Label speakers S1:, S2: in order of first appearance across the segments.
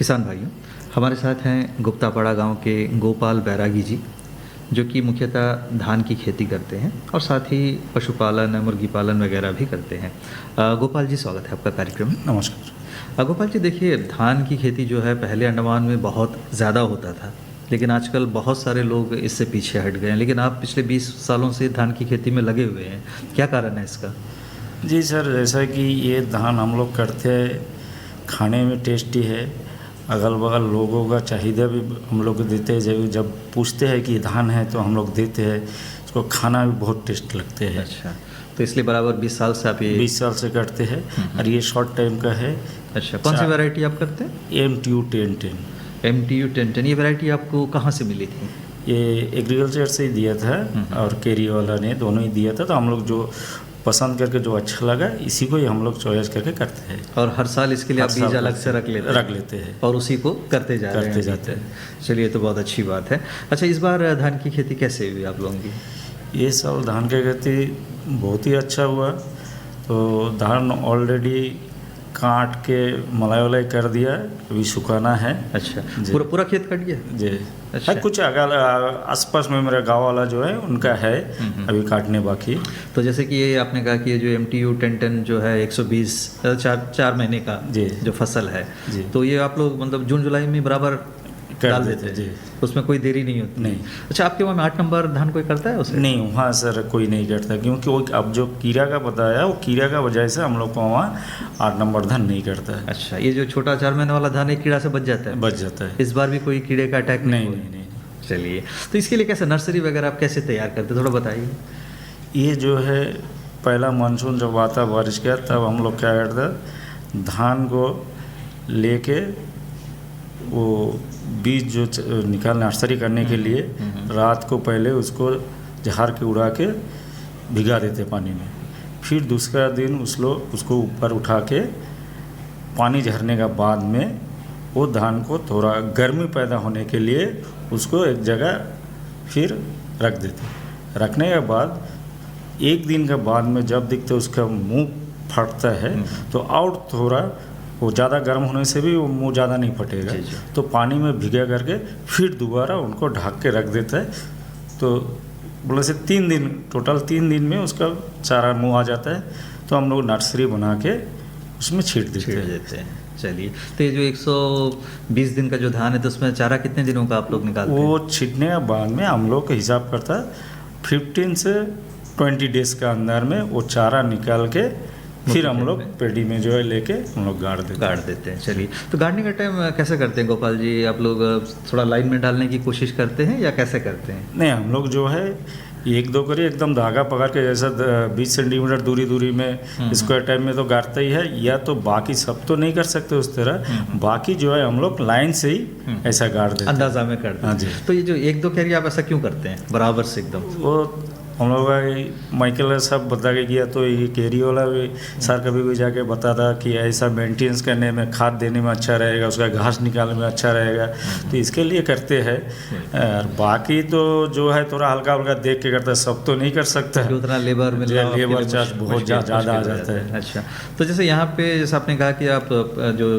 S1: किसान भाइयों, हमारे साथ हैं गुप्तापाड़ा गांव के गोपाल बैरागी जी, जो कि मुख्यतः धान की खेती करते हैं और साथ ही पशुपालन, मुर्गी पालन वगैरह भी करते हैं। गोपाल जी, स्वागत है आपका कार्यक्रम में।
S2: नमस्कार।
S1: गोपाल जी, देखिए, धान की खेती जो है पहले अंडमान में बहुत ज़्यादा होता था, लेकिन आजकल बहुत सारे लोग इससे पीछे हट गए हैं। लेकिन आप पिछले 20 सालों से धान की खेती में लगे हुए हैं, क्या कारण है इसका?
S2: जी सर, जैसा कि ये धान हम लोग करते हैं, खाने में टेस्टी है, अगल बगल लोगों का चाहिए भी हम लोग देते हैं। जब पूछते हैं कि धान है तो हम लोग देते हैं, इसको खाना भी बहुत टेस्ट लगते हैं।
S1: अच्छा, तो इसलिए बराबर 20 साल से आप ये
S2: 20 साल से करते हैं और ये शॉर्ट टाइम का है।
S1: अच्छा, कौन सी वैरायटी आप करते हैं?
S2: MTU 1010।
S1: MTU 1010, ये वैरायटी आपको कहाँ से मिली थी?
S2: ये एग्रीकल्चर से ही दिया था और केरी वाला ने, दोनों ही दिया था। तो हम लोग जो पसंद करके जो अच्छा लगा, इसी को ही हम लोग चॉइस करके करते हैं।
S1: और हर साल इसके लिए आप बीज अलग से रख लेते हैं
S2: और
S1: उसी को करते जाते हैं। चलिए, तो बहुत अच्छी बात है। अच्छा, इस बार धान की खेती कैसे हुई आप लोगों की?
S2: ये साल धान की खेती बहुत ही अच्छा हुआ। तो धान ऑलरेडी काट के मलाई वलाई कर दिया, अभी सुखाना है।
S1: अच्छा, पूरा खेत कट गया
S2: जी।
S1: अच्छा,
S2: कुछ अगल आसपास में मेरा गांव वाला जो है उनका है अभी काटने बाकी।
S1: तो जैसे कि ये आपने कहा कि ये जो MTU 1010 जो है 120 चार महीने का
S2: जी
S1: जो फसल है
S2: जी,
S1: तो ये आप लोग मतलब जून जुलाई में बराबर डाल देते हैं
S2: जी,
S1: उसमें कोई देरी नहीं होती?
S2: नहीं।
S1: अच्छा, आपके वहाँ में 8 नंबर धान कोई करता है उसे?
S2: नहीं, वहाँ सर कोई नहीं करता, क्योंकि वो अब जो कीड़ा का बताया, वो कीड़ा का वजह से हम लोग को वहाँ 8 नंबर धान नहीं करता है।
S1: अच्छा, ये जो छोटा 4 महीने वाला धान एक कीड़ा से बच जाता है?
S2: बच जाता है।
S1: इस बार भी कोई कीड़े का अटैक
S2: नहीं
S1: हुआ?
S2: नहीं नहीं।
S1: चलिए, तो इसके लिए कैसे नर्सरी वगैरह आप कैसे तैयार करते, थोड़ा बताइए।
S2: ये जो है, पहला मानसून जब आता बारिश का, तब हम लोग क्या करते, धान को लेके वो बीज जो निकाल नर्सरी करने के लिए रात को पहले उसको झाड़ के उड़ा के भिगा देते पानी में। फिर दूसरा दिन उसको ऊपर उठा के पानी झरने का बाद में वो धान को थोड़ा गर्मी पैदा होने के लिए उसको एक जगह फिर रख देते। रखने के बाद एक दिन के बाद में जब दिखते उसका मुंह फटता है, तो और थोड़ा वो ज़्यादा गर्म होने से भी वो मुंह ज़्यादा नहीं फटेगा। तो पानी में भिगा करके फिर दोबारा उनको ढक के रख देता है। तो बोले से 3 दिन, टोटल 3 दिन में उसका चारा मुंह आ जाता है। तो हम लोग नर्सरी बना के उसमें छीट देते हैं।
S1: चलिए, तो ये जो 120 दिन का जो धान है, तो उसमें चारा कितने दिनों का आप लोग निकालते हैं?
S2: वो छीटने के बाद में हम लोग का हिसाब करता है 15 से 20 डेज के अंदर में वो चारा निकाल के फिर हम लोग पेड़ी में जो है लेके हम लोग गाड़ देते हैं।
S1: चलिए, तो गाड़ने का टाइम कैसे करते हैं गोपाल जी? आप लोग थोड़ा लाइन में डालने की कोशिश करते हैं या कैसे करते हैं?
S2: नहीं, हम लोग जो है 1-2 करी एकदम धागा पकड़ के, जैसा 20 सेंटीमीटर दूरी में स्क्वायर टाइप में तो गाड़ता ही है। या तो बाकी सब तो नहीं कर सकते उस तरह, बाकी जो है हम लोग लाइन से ही ऐसा गाड़ देते हैं,
S1: अंदाजा में करते हैं।
S2: हाँ जी।
S1: तो ये जो 1-2 कैरी आप ऐसा क्यों करते हैं बराबर से एकदम?
S2: वो हम लोग का माइकल सब बता के गया, तो ये केरी वाला भी सर कभी भी जाके बताता कि ऐसा मेंटेनेंस करने में, खाद देने में अच्छा रहेगा, उसका घास निकालने में अच्छा रहेगा। तो इसके लिए करते हैं। और बाकी तो जो है थोड़ा हल्का हल्का देख के करता है, सब तो नहीं कर सकता है,
S1: उतना लेबर
S2: चार्ज बहुत ज़्यादा आ जाता है।
S1: अच्छा, तो जैसे यहाँ पे जैसे आपने कहा कि आप जो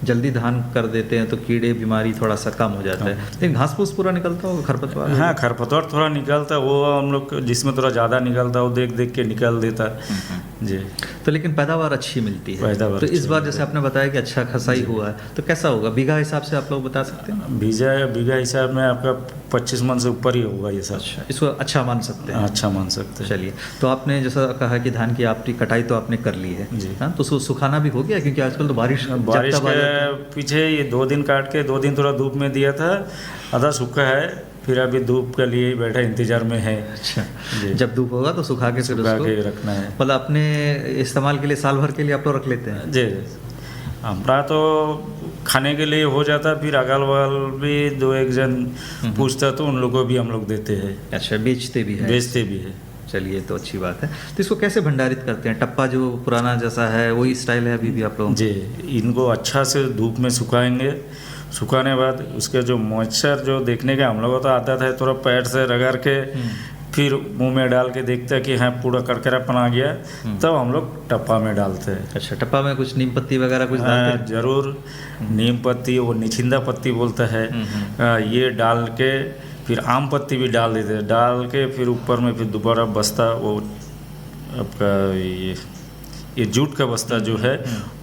S1: जल्दी धान कर देते हैं तो कीड़े बीमारी थोड़ा सा कम हो जाता है, लेकिन घास फूस पूरा निकलता होगा, खरपतवार?
S2: हाँ, खरपतवार थोड़ा निकलता है, वो हम लोग जिसमें थोड़ा ज़्यादा निकलता है वो देख के निकाल देता है जी।
S1: तो लेकिन पैदावार अच्छी मिलती है। तो इस बार जैसे आपने बताया कि अच्छा खासा ही हुआ है, तो कैसा होगा बीघा हिसाब से आप लोग बता सकते हैं?
S2: बीघा हिसाब में आपका 25 मन से ऊपर ही होगा ये सब।
S1: अच्छा, इसको अच्छा मान सकते हैं?
S2: अच्छा मान सकते हैं।
S1: चलिए, तो आपने जैसा कहा कि धान की आपकी कटाई तो आपने कर ली है
S2: जी।
S1: हाँ, तो सुखाना भी हो गया, क्योंकि आजकल तो बारिश
S2: के पीछे ये 2 दिन काट के 2 दिन थोड़ा धूप में दिया था, आधा सूखा है, फिर अभी धूप के लिए बैठा इंतजार में है।
S1: अच्छा, जब धूप होगा तो सुखा के
S2: रखना है।
S1: मतलब अपने इस्तेमाल के लिए साल भर के लिए आप लोग रख लेते हैं?
S2: जी, हमारा तो खाने के लिए हो जाता, फिर अगल बगल भी 2-1 जन पूछता तो उन लोगों को भी हम लोग देते हैं।
S1: अच्छा, बेचते भी है? चलिए, तो अच्छी बात है। तो इसको कैसे भंडारित करते हैं? टप्पा जो पुराना जैसा है वही स्टाइल है अभी भी आप लोग?
S2: जी, इनको अच्छा से धूप में सुखाएंगे। सुखाने के बाद उसके जो मॉइस्चर जो देखने का हम लोगों को तो आता था, थोड़ा पैर से रगड़ के फिर मुंह में डाल के देखते हैं कि हाँ पूरा करकरापन आ गया, तब हम लोग टप्पा में डालते हैं।
S1: अच्छा, टप्पा में कुछ नीम पत्ती वगैरह कुछ डालते हैं?
S2: जरूर, नीम पत्ती, वो निचिंदा पत्ती बोलता है, ये डाल के फिर आम पत्ती भी डाल देते हैं, डाल के फिर ऊपर में फिर दोबारा बस्ता, वो आपका ये जूट का बस्ता जो है,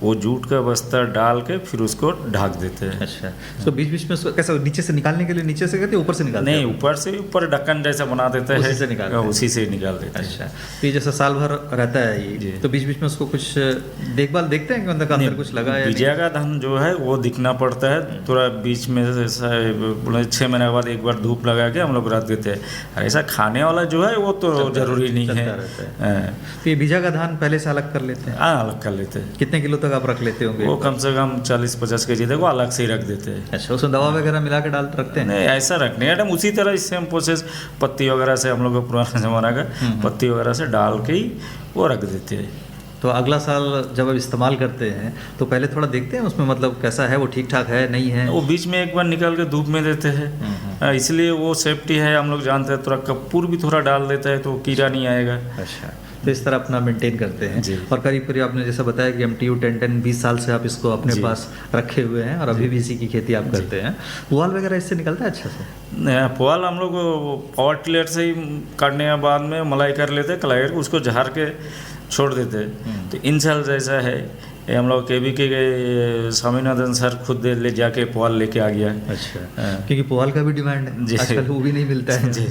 S2: वो जूट का बस्ता डाल के फिर उसको ढक देते हैं।
S1: अच्छा, तो बीच बीच में उसको कैसा नीचे से निकालने के लिए नीचे से करते हैं, ऊपर से निकालते हैं?
S2: नहीं, ऊपर से, ऊपर ढक्कन जैसा बना देते हैं,
S1: उसी से निकालते हैं?
S2: उसी से निकाल देते हैं।
S1: अच्छा, तो ये जैसा साल भर रहता है ये, तो बीच बीच में उसको कुछ देखभाल देखते हैं कि अंदर कुछ लगा है?
S2: बीजा का धान जो है वो दिखना पड़ता है थोड़ा, बीच में ऐसा 6 महीने के बाद एक बार धूप लगा के हम लोग रख देते हैं। ऐसा खाने वाला जो है वो तो जरूरी नहीं है।
S1: तो ये बीजा का धान पहले से अलग कर लेते हैं?
S2: हाँ, अलग कर लेते हैं।
S1: कितने किलो तक आप रख लेते होंगे?
S2: वो कम से कम 40-50 kg तक वो अलग से ही रख देते हैं।
S1: अच्छा, उसमें दवा वगैरह मिला के डाल रखते हैं?
S2: नहीं, ऐसा रखने मैडम उसी तरह सेम प्रोसेस, पत्ती वगैरह से हम लोग का पुराना ज़माना का पत्ती वगैरह से डाल के ही वो रख देते हैं।
S1: तो अगला साल जब आप इस्तेमाल करते हैं तो पहले थोड़ा देखते हैं उसमें, मतलब कैसा है वो, ठीक ठाक है नहीं है?
S2: वो बीच में एक बार निकाल के धूप में देते हैं, इसलिए वो सेफ्टी है, हम लोग जानते हैं। थोड़ा कपूर भी थोड़ा डाल देता है तो कीड़ा नहीं आएगा।
S1: अच्छा, तो इस तरह अपना मेंटेन करते हैं। और करीब करीब आपने जैसा बताया कि MTU 1010 20 साल से आप इसको अपने पास रखे हुए हैं और अभी भी इसी की खेती आप करते हैं। पुआल वगैरह इससे निकलता है अच्छा से?
S2: पुआल हम लोग पावर टिलर से ही काटने के बाद में मलाई कर लेते हैं, कलाई करके उसको झाड़ के छोड़ देते हैं। तो इन साल जैसा है, ये हम लोग KVK के स्वामीनाथन सर खुद ले जाके पुआल लेके आ गया।
S1: अच्छा, क्योंकि पुआल का भी डिमांड है आजकल, वो भी नहीं मिलता है।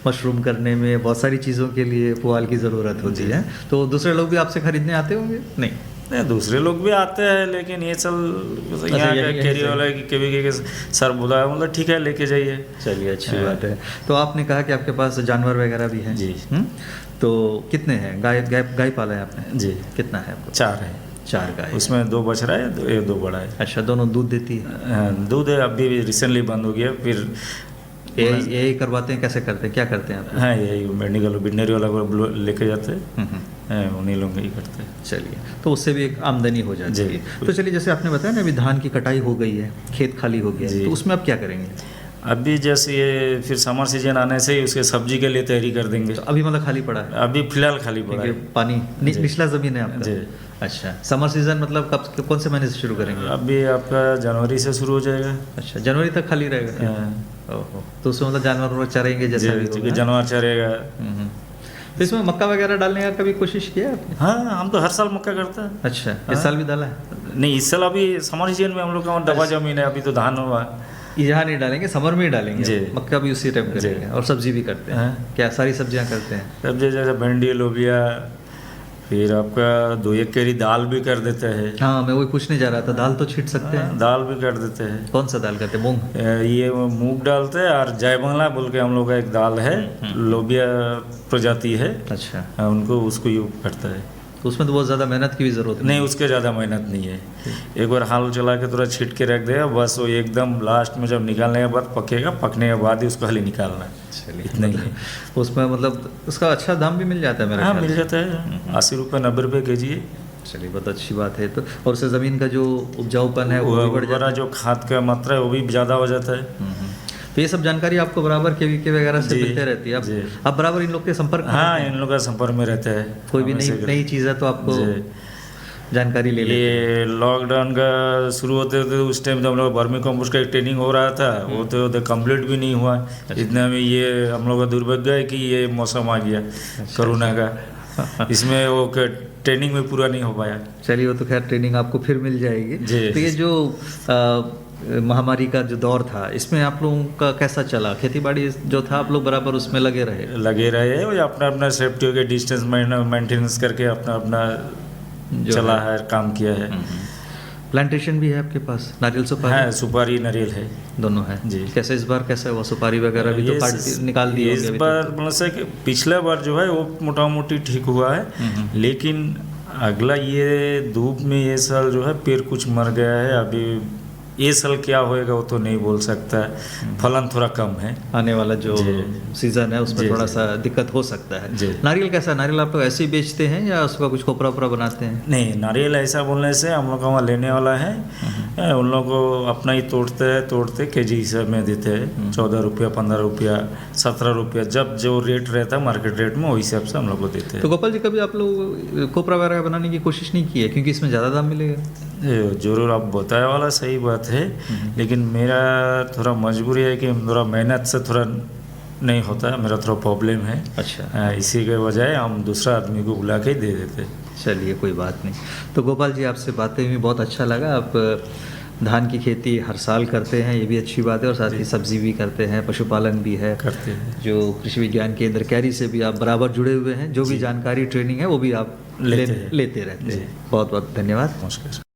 S1: मशरूम करने में बहुत सारी चीज़ों के लिए पुआल की ज़रूरत होती है। तो दूसरे लोग भी आपसे खरीदने आते होंगे? नहीं,
S2: दूसरे लोग भी आते हैं, लेकिन ये सब यहाँ का कैरी वाला है कि KVK के सर बुलाया, मतलब ठीक है लेके जाइए।
S1: चलिए, अच्छी बात है। तो आपने कहा कि आपके पास जानवर वगैरह भी हैं?
S2: जी।
S1: तो कितने हैं? गाय पाला है आपने?
S2: जी।
S1: कितना है आपको?
S2: 4 है।
S1: 4 गाय?
S2: उसमें 2 बछड़ा है, 2 बड़ा है।
S1: अच्छा, दोनों दूध देती है?
S2: दूध है, अभी रिसेंटली बंद हो गया। फिर
S1: यही करवाते हैं? कैसे करते हैं, क्या करते हैं आप?
S2: हाँ, यही मेडिकल वेटनरी वाला को लेके जाते हैं, उन्हीं लोग ही करते हैं।
S1: चलिए, तो उससे भी एक आमदनी हो जाती है। तो चलिए, जैसे आपने बताया ना अभी धान की कटाई हो गई है, खेत खाली हो गया है, तो उसमें आप क्या करेंगे?
S2: अभी जैसे ये फिर समर सीजन आने से ही उसके सब्जी के लिए तैयारी कर देंगे।
S1: तो अभी मतलब खाली पड़ा है?
S2: अभी फिलहाल खाली पड़ा है।
S1: पानी निचला ज़मीन है आपका? जी। अच्छा, समर सीजन मतलब कब, कौन से महीने से शुरू करेंगे?
S2: अभी आपका जनवरी से शुरू हो जाएगा।
S1: अच्छा, जनवरी तक खाली रहेगा? ओहो, तो उसमें मतलब जानवर चरेंगे जैसे भी?
S2: जानवर चरेगा।
S1: तो इसमें मक्का वगैरह डालने का कभी कोशिश किया आपने?
S2: हाँ, हम तो हर साल मक्का करते हैं।
S1: अच्छा, इस साल भी डाला है?
S2: नहीं, इस साल अभी समर सीजन में हम लोग का दबा जमीन है, अभी तो धान हुआ।
S1: यहाँ नहीं डालेंगे, समर में ही डालेंगे। मक्का भी उसी टाइम करेंगे। और सब्जी भी करते हैं? क्या सारी सब्जियाँ करते हैं?
S2: सब्जी जैसे भिंडी, लोबिया, फिर आपका 2-1 केरी दाल भी कर देते हैं।
S1: हाँ, मैं वही पूछने जा रहा था, दाल तो छींट सकते हैं?
S2: दाल भी कर देते हैं।
S1: कौन सा दाल करते हैं? मूंग?
S2: ये मूंग डालते हैं, और जयबांग्ला बोल के हम लोग का एक दाल है, लोबिया प्रजाति है।
S1: अच्छा,
S2: उनको उसको यूज करता है।
S1: तो उसमें तो बहुत ज़्यादा मेहनत की भी ज़रूरत
S2: नहीं, उसके ज़्यादा मेहनत नहीं है। एक बार हाल चला के थोड़ा छीट के रख देगा, बस वो एकदम लास्ट में जब निकालने के बाद पकेगा, पकने के बाद ही उसको खाली निकालना है।
S1: चलिए,
S2: इतना ही है।
S1: उसमें मतलब उसका अच्छा दाम भी मिल जाता है मेरा?
S2: हाँ, मिल जाता है। 80 रुपये 90 रुपये kg है।
S1: चलिए, बहुत अच्छी बात है। तो और उससे ज़मीन का जो उपजाऊपन है वो भी बढ़ जाता है,
S2: जो खाद का मात्रा है वो भी ज़्यादा हो जाता है।
S1: तो ये सब जानकारी आपको बराबर KVK वगैरह से मिलते रहती है? आप बराबर इन लोग के संपर्क में?
S2: हाँ, इन लोग का संपर्क में रहते हैं।
S1: कोई भी नई चीज़ है तो आपको जानकारी ले लेते हैं?
S2: ये लॉकडाउन का शुरू होते होते उस टाइम तो हम लोग वर्मी कंपोस्ट का एक ट्रेनिंग हो रहा था, वो तो कंप्लीट भी नहीं हुआ। इतना में ये हम लोग का दुर्भाग्य है कि ये मौसम आ गया कोरोना का, इसमें वो ट्रेनिंग में पूरा नहीं हो पाया।
S1: चलिए, वो तो खैर ट्रेनिंग आपको फिर मिल जाएगी। तो ये जो महामारी का जो दौर था, इसमें आप लोगों का कैसा चला? खेती बाड़ी जो था आप लोग बराबर उसमें लगे रहे?
S2: और अपना अपना सेफ्टी के डिस्टेंस मेंटेनेंस करके अपना अपना चला है, काम किया है।
S1: प्लांटेशन भी है आपके पास? नारियल सुपारी?
S2: हाँ, सुपारी नारियल है, दोनों है
S1: जी। कैसे इस बार कैसा हुआ? सुपारी वगैरह भी तो काट निकाल दी?
S2: इस बार मतलब से कि पिछला बार जो है वो मोटा मोटी ठीक हुआ है, लेकिन अगला ये धूप में ये साल जो है पेड़ कुछ मर गया है। अभी ये साल क्या होएगा वो तो नहीं बोल सकता है, फलन थोड़ा कम है।
S1: आने वाला जो
S2: जी।
S1: सीज़न है उसमें
S2: जी,
S1: थोड़ा
S2: जी।
S1: सा दिक्कत हो सकता है।
S2: जी।
S1: नारियल कैसा, नारियल आप लोग ऐसे ही बेचते हैं या उसका कुछ खोपरा वोपरा बनाते हैं?
S2: नहीं, नारियल ऐसा बोलने से हम लोग का वहाँ लेने वाला है, उन लोगों को अपना ही तोड़ते केजी हिसाब में देते हैं, 14 रुपया, 15 रुपया, 17 रुपया, जब जो रेट रहता है मार्केट रेट में वही हिसाब से हम लोग को देते हैं।
S1: तो गोपाल जी कभी आप लोग खोपरा वगैरह बनाने की कोशिश नहीं की है, क्योंकि इसमें ज़्यादा दाम मिलेगा?
S2: जरूर, आप बताया वाला सही बात है, लेकिन मेरा थोड़ा मजबूरी है कि थोड़ा मेहनत से थोड़ा नहीं होता है, मेरा थोड़ा प्रॉब्लम है।
S1: अच्छा।
S2: इसी के बजाय हम दूसरा आदमी को बुला के दे देते।
S1: चलिए कोई बात नहीं। तो गोपाल जी आपसे बातें हुई, बहुत अच्छा लगा। आप धान की खेती हर साल करते हैं, ये भी अच्छी बात है, और साथ ही सब्जी भी करते हैं, पशुपालन भी है
S2: करते हैं।
S1: जो कृषि विज्ञान केंद्र कैरी से भी आप बराबर जुड़े हुए हैं, जो भी जानकारी ट्रेनिंग है वो भी आप
S2: लेते हैं।
S1: लेते रहते हैं। बहुत बहुत धन्यवाद।
S2: नमस्कार।